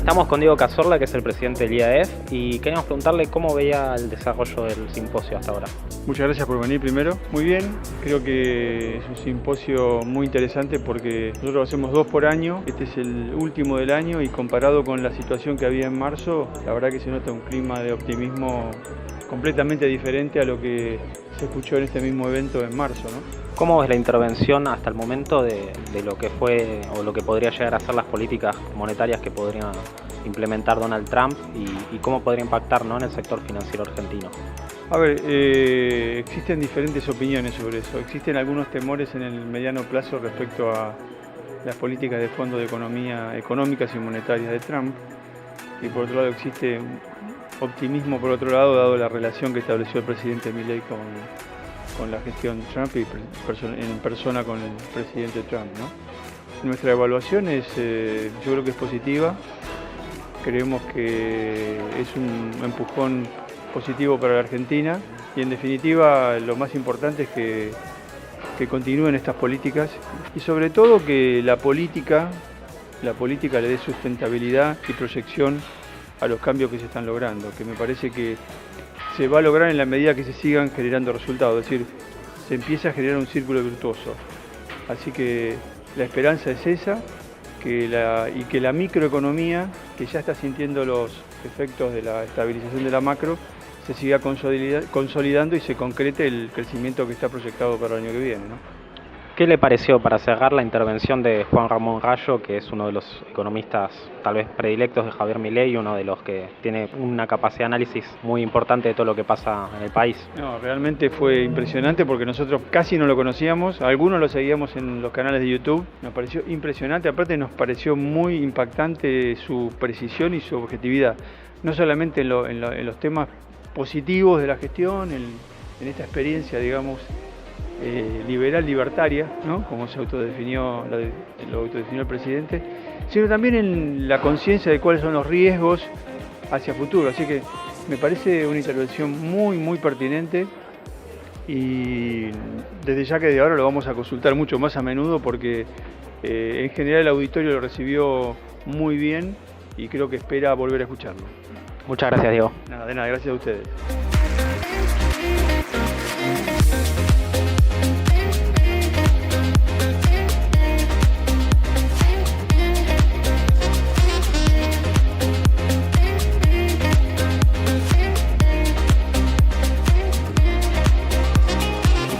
Estamos con Diego Cazorla, que es el presidente del IAEF, y queríamos preguntarle cómo veía el desarrollo del simposio hasta ahora. Muchas gracias por venir primero. Muy bien, creo que es un simposio muy interesante porque nosotros lo hacemos 2 por año. Este es el último del año y comparado con la situación que había en marzo, la verdad que se nota un clima de optimismo completamente diferente a lo que se escuchó en este mismo evento en marzo, ¿no? ¿Cómo ves la intervención hasta el momento de lo que fue o lo que podría llegar a ser las políticas monetarias que podría implementar Donald Trump y cómo podría impactar, ¿no?, en el sector financiero argentino? A ver, existen diferentes opiniones sobre eso. Existen algunos temores en el mediano plazo respecto a las políticas de fondo de económicas y monetarias de Trump. Y por otro lado existe optimismo por otro lado, dado la relación que estableció el presidente Milei con la gestión Trump y en persona con el presidente Trump, ¿no? Nuestra evaluación es, yo creo que es positiva. Creemos que es un empujón positivo para la Argentina y en definitiva lo más importante es que continúen estas políticas y sobre todo que la política le dé sustentabilidad y proyección a los cambios que se están logrando, que me parece que se va a lograr en la medida que se sigan generando resultados, es decir, se empieza a generar un círculo virtuoso. Así que la esperanza es esa, y que la microeconomía, que ya está sintiendo los efectos de la estabilización de la macro, se siga consolidando y se concrete el crecimiento que está proyectado para el año que viene, ¿no? ¿Qué le pareció, para cerrar, la intervención de Juan Ramón Rayo, que es uno de los economistas tal vez predilectos de Javier Milei, uno de los que tiene una capacidad de análisis muy importante de todo lo que pasa en el país? No, realmente fue impresionante porque nosotros casi no lo conocíamos, algunos lo seguíamos en los canales de YouTube, nos pareció impresionante, aparte nos pareció muy impactante su precisión y su objetividad, no solamente en los temas positivos de la gestión, en esta experiencia, digamos, libertaria, ¿no?, como lo autodefinió el presidente, sino también en la conciencia de cuáles son los riesgos hacia futuro. Así que me parece una intervención muy, muy pertinente y desde ya que de ahora lo vamos a consultar mucho más a menudo porque en general el auditorio lo recibió muy bien y creo que espera volver a escucharlo. Muchas gracias, Diego. Nada, de nada, gracias a ustedes.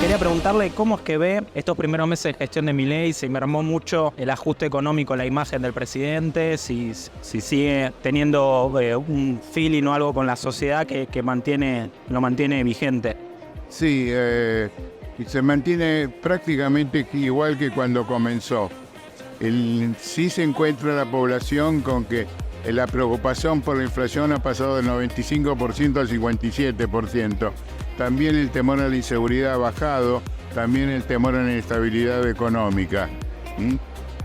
Quería preguntarle cómo es que ve estos primeros meses de gestión de Milei, si mermó mucho el ajuste económico, la imagen del presidente, si sigue teniendo un feeling o algo con la sociedad que lo mantiene vigente. Sí, se mantiene prácticamente igual que cuando comenzó. Sí se encuentra la población con que la preocupación por la inflación ha pasado del 95% al 57%. También el temor a la inseguridad ha bajado, también el temor a la inestabilidad económica.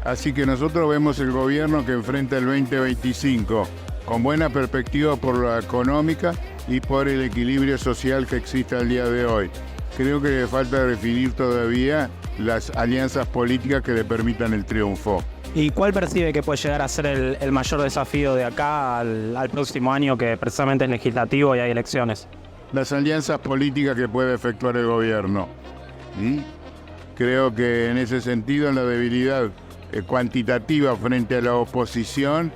Así que nosotros vemos el gobierno que enfrenta el 2025 con buena perspectiva por la económica y por el equilibrio social que existe al día de hoy. Creo que le falta definir todavía las alianzas políticas que le permitan el triunfo. ¿Y cuál percibe que puede llegar a ser el mayor desafío de acá al próximo año, que precisamente es legislativo y hay elecciones? Las alianzas políticas que puede efectuar el gobierno. Creo que en ese sentido la debilidad cuantitativa frente a la oposición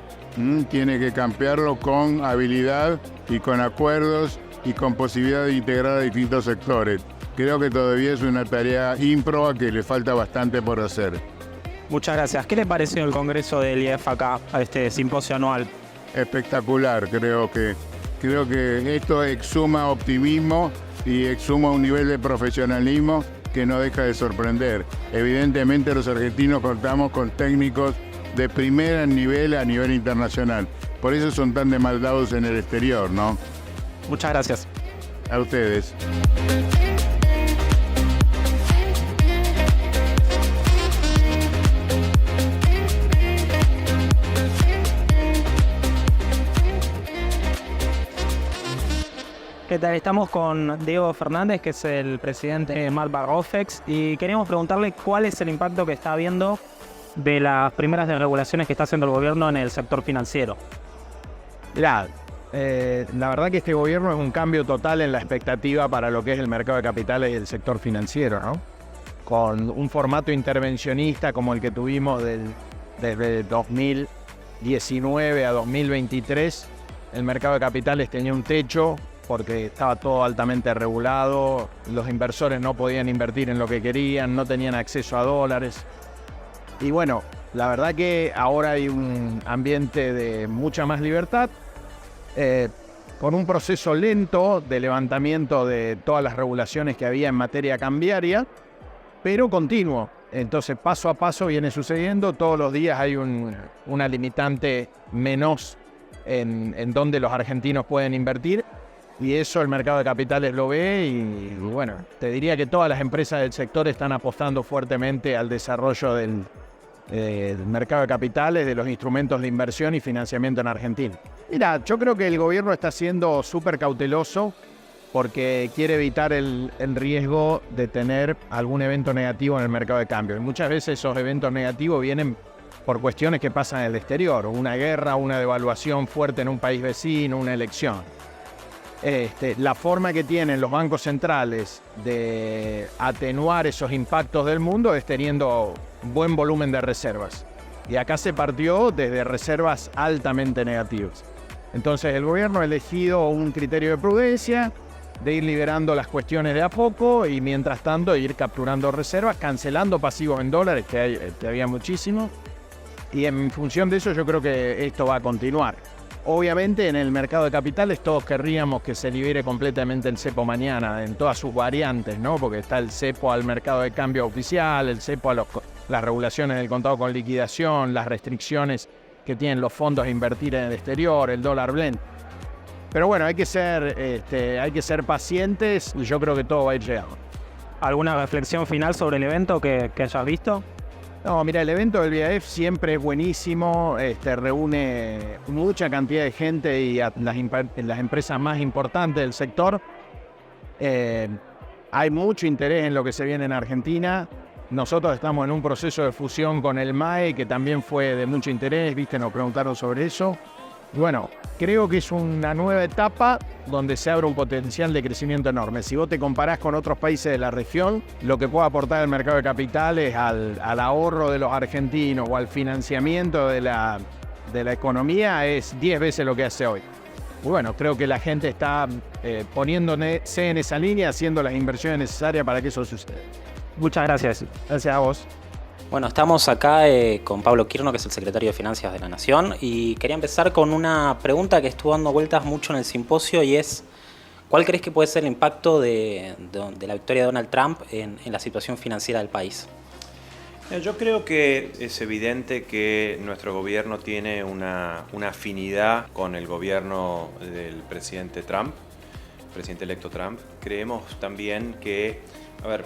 tiene que cambiarlo con habilidad y con acuerdos y con posibilidad de integrar a distintos sectores. Creo que todavía es una tarea ímproba que le falta bastante por hacer. Muchas gracias. ¿Qué le pareció el Congreso del IAEF acá, a este simposio anual? Espectacular, creo que esto exhuma optimismo y exhuma un nivel de profesionalismo que no deja de sorprender. Evidentemente los argentinos contamos con técnicos de primer nivel a nivel internacional. Por eso son tan demandados en el exterior, ¿no? Muchas gracias. A ustedes. ¿Qué tal? Estamos con Diego Fernández, que es el presidente de Malva Rofex, y queríamos preguntarle cuál es el impacto que está habiendo de las primeras desregulaciones que está haciendo el gobierno en el sector financiero. Mirá, la verdad que este gobierno es un cambio total en la expectativa para lo que es el mercado de capitales y el sector financiero, ¿no? Con un formato intervencionista como el que tuvimos desde 2019 a 2023, el mercado de capitales tenía un techo porque estaba todo altamente regulado, los inversores no podían invertir en lo que querían, no tenían acceso a dólares. Y bueno, la verdad que ahora hay un ambiente de mucha más libertad, con un proceso lento de levantamiento de todas las regulaciones que había en materia cambiaria, pero continuo. Entonces, paso a paso viene sucediendo. Todos los días hay una limitante menos en donde los argentinos pueden invertir. Y eso el mercado de capitales lo ve y bueno, te diría que todas las empresas del sector están apostando fuertemente al desarrollo del mercado de capitales, de los instrumentos de inversión y financiamiento en Argentina. Mira, yo creo que el gobierno está siendo súper cauteloso porque quiere evitar el riesgo de tener algún evento negativo en el mercado de cambio. Y muchas veces esos eventos negativos vienen por cuestiones que pasan en el exterior, una guerra, una devaluación fuerte en un país vecino, una elección. La forma que tienen los bancos centrales de atenuar esos impactos del mundo es teniendo buen volumen de reservas. Y acá se partió desde reservas altamente negativas. Entonces el gobierno ha elegido un criterio de prudencia, de ir liberando las cuestiones de a poco y mientras tanto ir capturando reservas, cancelando pasivos en dólares, que había muchísimo. Y en función de eso yo creo que esto va a continuar. Obviamente en el mercado de capitales todos querríamos que se libere completamente el cepo mañana en todas sus variantes, ¿no? Porque está el cepo al mercado de cambio oficial, el cepo a las regulaciones del contado con liquidación, las restricciones que tienen los fondos a invertir en el exterior, el dólar blend. Pero bueno, hay que ser pacientes y yo creo que todo va a ir llegando. ¿Alguna reflexión final sobre el evento que hayas visto? No, mira, el evento del BIAF siempre es buenísimo, reúne mucha cantidad de gente y a las empresas más importantes del sector. Hay mucho interés en lo que se viene en Argentina. Nosotros estamos en un proceso de fusión con el MAE, que también fue de mucho interés, ¿viste? Nos preguntaron sobre eso. Y bueno, creo que es una nueva etapa donde se abre un potencial de crecimiento enorme. Si vos te comparás con otros países de la región, lo que puede aportar el mercado de capitales al ahorro de los argentinos o al financiamiento de la economía es 10 veces lo que hace hoy. Y bueno, creo que la gente está poniéndose en esa línea, haciendo las inversiones necesarias para que eso suceda. Muchas gracias. Gracias a vos. Bueno, estamos acá con Pablo Quirno, que es el secretario de Finanzas de la Nación, y quería empezar con una pregunta que estuvo dando vueltas mucho en el simposio y es: ¿cuál crees que puede ser el impacto de la victoria de Donald Trump en la situación financiera del país? Yo creo que es evidente que nuestro gobierno tiene una afinidad con el gobierno del presidente Trump, presidente electo Trump. Creemos también que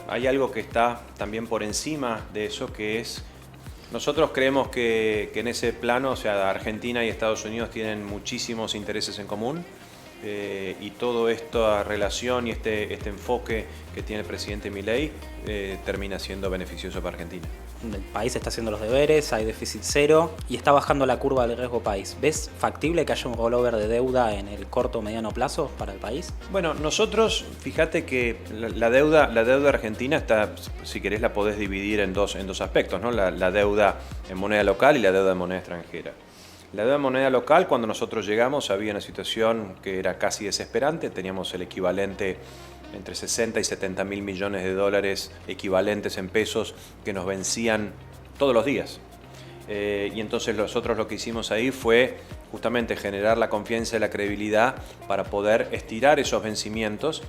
hay algo que está también por encima de eso, que es, nosotros creemos que en ese plano, o sea, Argentina y Estados Unidos tienen muchísimos intereses en común, y toda esta relación y este enfoque que tiene el presidente Milei termina siendo beneficioso para Argentina. El país está haciendo los deberes, hay déficit cero y está bajando la curva del riesgo país. ¿Ves factible que haya un rollover de deuda en el corto o mediano plazo para el país? Bueno, nosotros, fíjate que la deuda argentina está, si querés, la podés dividir en dos aspectos, ¿no? La deuda en moneda local y la deuda en moneda extranjera. La deuda en moneda local, cuando nosotros llegamos, había una situación que era casi desesperante. Teníamos el equivalente entre 60 y 70 mil millones de dólares equivalentes en pesos que nos vencían todos los días. Y entonces nosotros lo que hicimos ahí fue justamente generar la confianza y la credibilidad para poder estirar esos vencimientos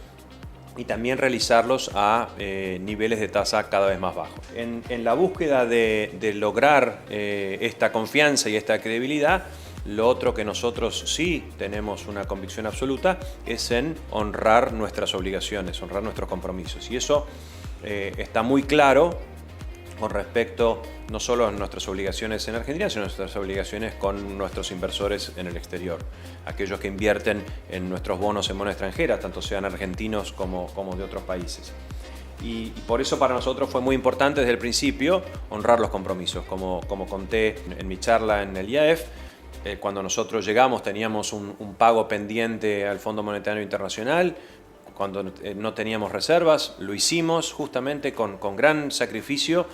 y también realizarlos a niveles de tasa cada vez más bajos. En la búsqueda de lograr esta confianza y esta credibilidad, lo otro que nosotros sí tenemos una convicción absoluta es en honrar nuestras obligaciones, honrar nuestros compromisos. Y eso está muy claro con respecto no solo a nuestras obligaciones en Argentina, sino a nuestras obligaciones con nuestros inversores en el exterior. Aquellos que invierten en nuestros bonos en moneda extranjera, tanto sean argentinos como de otros países. Y por eso para nosotros fue muy importante desde el principio honrar los compromisos. Como conté en mi charla en el IAF, Cuando nosotros llegamos teníamos un pago pendiente al Fondo Monetario Internacional. Cuando no teníamos reservas, lo hicimos justamente con gran sacrificio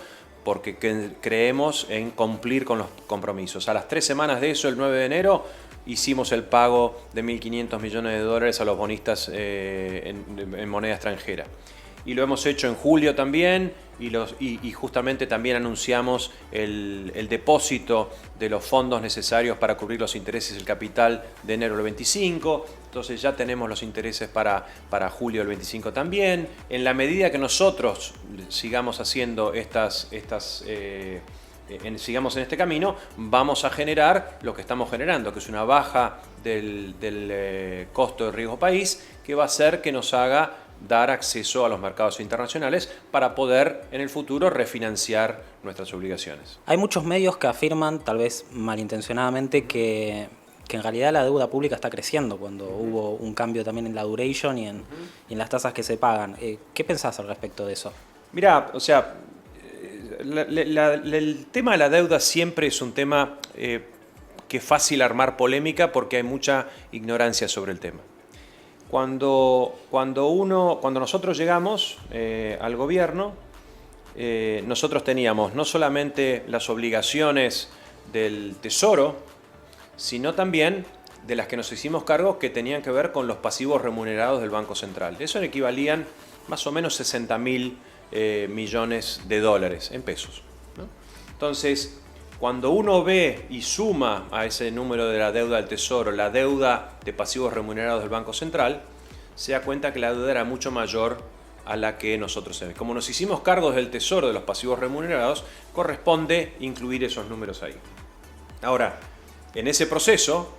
porque creemos en cumplir con los compromisos. A las 3 semanas de eso, el 9 de enero, hicimos el pago de 1.500 millones de dólares a los bonistas en moneda extranjera. Y lo hemos hecho en julio también y justamente también anunciamos el depósito de los fondos necesarios para cubrir los intereses del capital de enero del 25. Entonces ya tenemos los intereses para julio del 25 también. En la medida que nosotros sigamos haciendo sigamos en este camino, vamos a generar lo que estamos generando, que es una baja del costo de riesgo país, que va a hacer que nos haga dar acceso a los mercados internacionales para poder en el futuro refinanciar nuestras obligaciones. Hay muchos medios que afirman, tal vez malintencionadamente, que en realidad la deuda pública está creciendo cuando hubo un cambio también en la duration y en las tasas que se pagan. ¿Qué pensás al respecto de eso? Mirá, o sea, el tema de la deuda siempre es un tema que es fácil armar polémica porque hay mucha ignorancia sobre el tema. Cuando nosotros llegamos al gobierno, nosotros teníamos no solamente las obligaciones del Tesoro, sino también de las que nos hicimos cargo que tenían que ver con los pasivos remunerados del Banco Central. Eso equivalían más o menos 60.000 millones de dólares en pesos, ¿no? Entonces, cuando uno ve y suma a ese número de la deuda del Tesoro, la deuda de pasivos remunerados del Banco Central, se da cuenta que la deuda era mucho mayor a la que nosotros tenemos. Como nos hicimos cargos del Tesoro de los pasivos remunerados, corresponde incluir esos números ahí. Ahora, en ese proceso,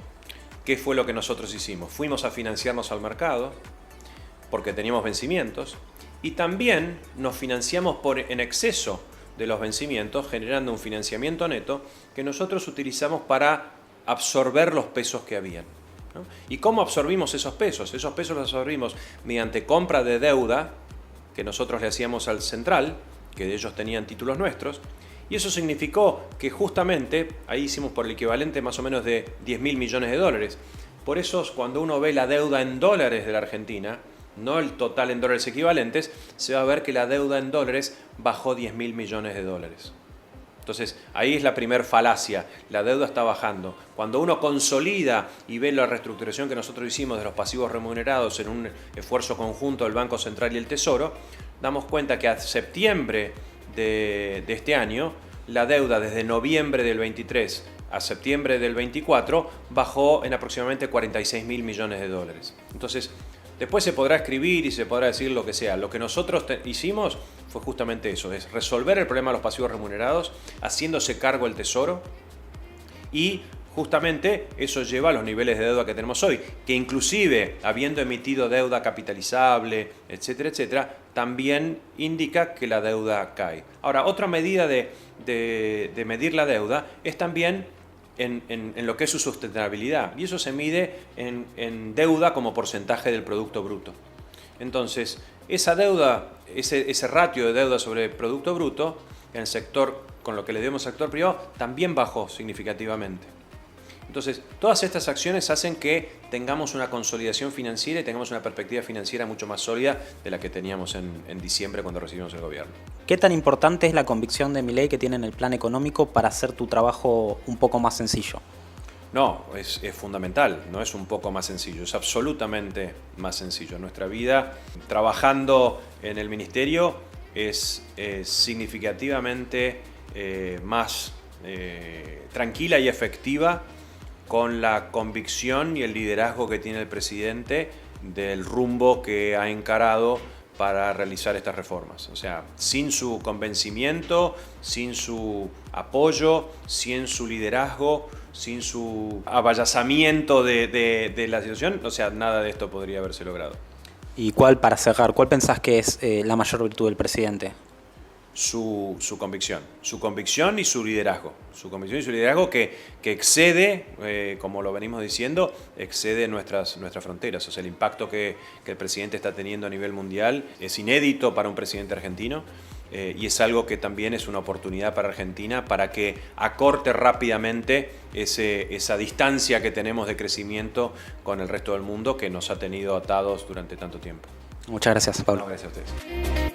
¿qué fue lo que nosotros hicimos? Fuimos a financiarnos al mercado porque teníamos vencimientos y también nos financiamos en exceso de los vencimientos, generando un financiamiento neto que nosotros utilizamos para absorber los pesos que habían, ¿no? ¿Y cómo absorbimos esos pesos? Esos pesos los absorbimos mediante compra de deuda que nosotros le hacíamos al central, que ellos tenían títulos nuestros, y eso significó que justamente ahí hicimos por el equivalente más o menos de 10.000 millones de dólares. Por eso cuando uno ve la deuda en dólares de la Argentina, no el total en dólares equivalentes, se va a ver que la deuda en dólares bajó 10.000 millones de dólares. Entonces, ahí es la primer falacia, la deuda está bajando. Cuando uno consolida y ve la reestructuración que nosotros hicimos de los pasivos remunerados en un esfuerzo conjunto del Banco Central y el Tesoro, damos cuenta que a septiembre de este año, la deuda desde noviembre del 23 a septiembre del 24 bajó en aproximadamente 46.000 millones de dólares. Entonces, después se podrá escribir y se podrá decir lo que sea. Lo que nosotros hicimos fue justamente eso, es resolver el problema de los pasivos remunerados, haciéndose cargo el Tesoro, y justamente eso lleva a los niveles de deuda que tenemos hoy, que inclusive habiendo emitido deuda capitalizable, etcétera, etcétera, también indica que la deuda cae. Ahora, otra medida de medir la deuda es también en lo que es su sustentabilidad, y eso se mide en deuda como porcentaje del Producto Bruto. Entonces, esa deuda, ese ratio de deuda sobre Producto Bruto, en el sector, con lo que le debemos al sector privado, también bajó significativamente. Entonces, todas estas acciones hacen que tengamos una consolidación financiera y tengamos una perspectiva financiera mucho más sólida de la que teníamos en diciembre cuando recibimos el gobierno. ¿Qué tan importante es la convicción de Milei que tiene en el plan económico para hacer tu trabajo un poco más sencillo? No, es fundamental, no es un poco más sencillo, es absolutamente más sencillo. Nuestra vida trabajando en el ministerio es significativamente más tranquila y efectiva, con la convicción y el liderazgo que tiene el presidente del rumbo que ha encarado para realizar estas reformas. O sea, sin su convencimiento, sin su apoyo, sin su liderazgo, sin su abayazamiento de la situación, o sea, nada de esto podría haberse logrado. ¿Y para cerrar, cuál pensás que es la mayor virtud del presidente? Su convicción y su liderazgo. Su convicción y su liderazgo que excede, como lo venimos diciendo, excede nuestras fronteras. O sea, el impacto que el presidente está teniendo a nivel mundial es inédito para un presidente argentino. y es algo que también es una oportunidad para Argentina para que acorte rápidamente esa distancia que tenemos de crecimiento con el resto del mundo que nos ha tenido atados durante tanto tiempo. Muchas gracias, Pablo. No, gracias a ustedes.